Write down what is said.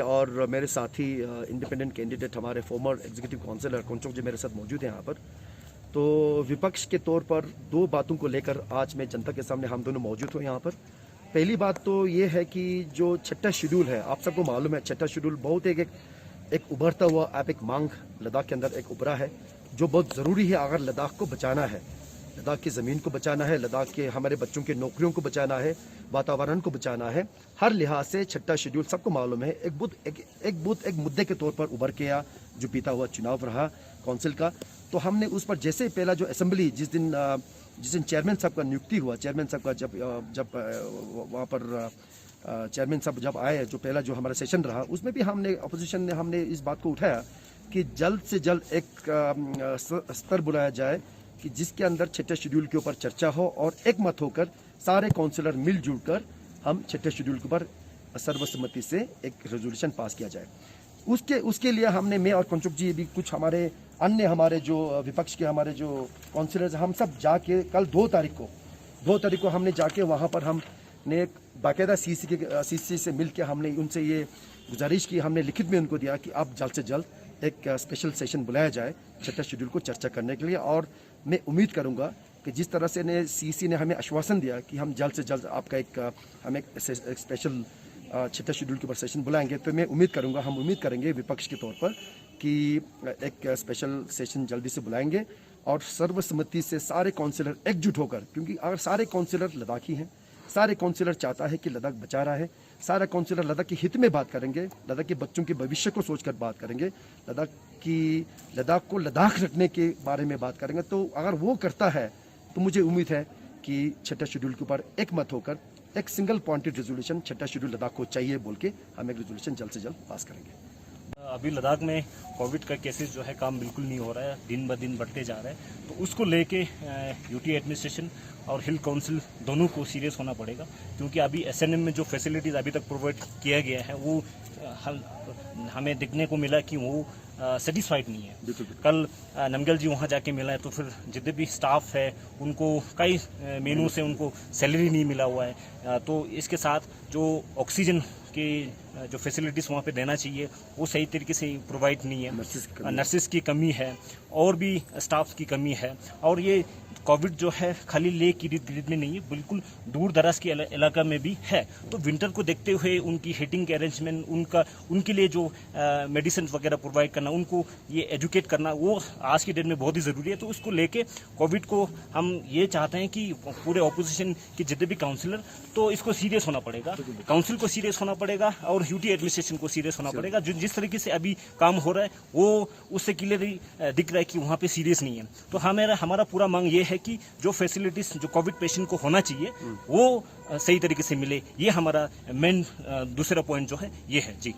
और मेरे साथी इंडिपेंडेंट कैंडिडेट हमारे फॉर्मर एग्जीक्यूटिव काउंसिलर कोंचोक जी मेरे साथ मौजूद हैं यहाँ पर। तो विपक्ष के तौर पर दो बातों को लेकर आज मैं जनता के सामने हम दोनों मौजूद हुए यहाँ पर। पहली बात तो ये है कि जो छठा शेड्यूल है, आप सबको मालूम है छठा शेड्यूल बहुत एक उभरता हुआ आप एक मांग लद्दाख के अंदर एक उभरा है जो बहुत ज़रूरी है। अगर लद्दाख को बचाना है, लद्दाख की ज़मीन को बचाना है, लद्दाख के हमारे बच्चों के नौकरियों को बचाना है, वातावरण को बचाना है, हर लिहाज से छठा शेड्यूल सबको मालूम है एक मुद्दे के तौर पर उभर के या जो बीता हुआ चुनाव रहा काउंसिल का। तो हमने उस पर जैसे पहला जो असेंबली जिस दिन चेयरमैन साहब का नियुक्ति हुआ, चेयरमैन साहब का जब वहाँ पर चेयरमैन साहब जब आए, जो पहला जो हमारा सेशन रहा उसमें भी हमने अपोजिशन ने हमने इस बात को उठाया कि जल्द से जल्द एक स्तर बुलाया जाए कि जिसके अंदर छठे शेड्यूल के ऊपर चर्चा हो और एक मत होकर सारे काउंसिलर मिलजुल कर हम छठे शेड्यूल के ऊपर सर्वसम्मति से एक रेजोल्यूशन पास किया जाए। उसके लिए हमने मैं और कोंचोक जी भी कुछ हमारे जो विपक्ष के हमारे जो काउंसिलर्स हम सब जाके कल 2 तारीख को हमने जाके वहाँ पर हमने बाकायदा सीसी से मिल के हमने उनसे ये गुजारिश की, हमने लिखित में उनको दिया कि अब जल्द से जल्द एक स्पेशल सेशन बुलाया जाए छठा शेड्यूल को चर्चा करने के लिए। और मैं उम्मीद करूंगा कि जिस तरह से सीसी ने हमें आश्वासन दिया कि हम जल्द से जल्द आपका हम एक स्पेशल छठा शेड्यूल के ऊपर सेशन बुलाएंगे, तो मैं हम उम्मीद करेंगे विपक्ष के तौर पर कि एक स्पेशल सेशन जल्दी से बुलाएंगे और सर्वसम्मति से सारे काउंसिलर एकजुट होकर, क्योंकि अगर सारे काउंसिलर लद्दाखी हैं, सारे काउंसिलर चाहता है कि लद्दाख बचा रहा है, सारा काउंसिलर लद्दाख के हित में बात करेंगे, लद्दाख के बच्चों के भविष्य को सोचकर बात करेंगे, लद्दाख को लद्दाख रखने के बारे में बात करेंगे। तो अगर वो करता है तो मुझे उम्मीद है कि छठा शेड्यूल के ऊपर एक मत होकर एक सिंगल पॉइंटेड रेजोल्यूशन छठा शेड्यूल लद्दाख को चाहिए बोल के हम एक रेजोल्यूशन जल्द से जल्द पास करेंगे। अभी लद्दाख में कोविड का केसेस जो है काम बिल्कुल नहीं हो रहा है, दिन ब दिन बढ़ते जा रहा है। तो उसको लेके यूटी एडमिनिस्ट्रेशन और हिल काउंसिल दोनों को सीरियस होना पड़ेगा, क्योंकि अभी एसएनएम में जो फैसिलिटीज़ अभी तक प्रोवाइड किया गया है वो हमें देखने को मिला कि वो सेटिस्फाइड नहीं है। कल नमगल जी वहाँ जाके मिला है तो फिर जितने भी स्टाफ है उनको कई महीनों से उनको सैलरी नहीं मिला हुआ है। तो इसके साथ जो ऑक्सीजन की जो फैसिलिटीज़ वहाँ पे देना चाहिए वो सही तरीके से प्रोवाइड नहीं है, नर्सिस की कमी है और भी स्टाफ की कमी है। और ये कोविड जो है खाली लेह की इर्द गिर्द में नहीं है, बिल्कुल दूर दराज के इलाका में भी है। तो विंटर को देखते हुए उनकी हीटिंग के अरेंजमेंट, उनके लिए जो मेडिसिन वगैरह प्रोवाइड करना, उनको ये एजुकेट करना, वो आज की डेट में बहुत ही ज़रूरी है। तो उसको लेके कोविड को हम ये चाहते हैं कि पूरे ऑपोजिशन के जितने भी काउंसिलर, तो इसको सीरियस होना पड़ेगा, काउंसिल को सीरियस होना पड़ेगा और यूटी एडमिनिस्ट्रेशन को सीरियस होना पड़ेगा। जिस तरीके से अभी काम हो रहा है वो उससे क्लियरली दिख रहा है कि वहाँ पे सीरियस नहीं है। तो हमारा पूरा मांग ये है कि जो फैसिलिटीज जो कोविड पेशेंट को होना चाहिए वो सही तरीके से मिले। ये हमारा मेन दूसरा पॉइंट जो है ये है जी।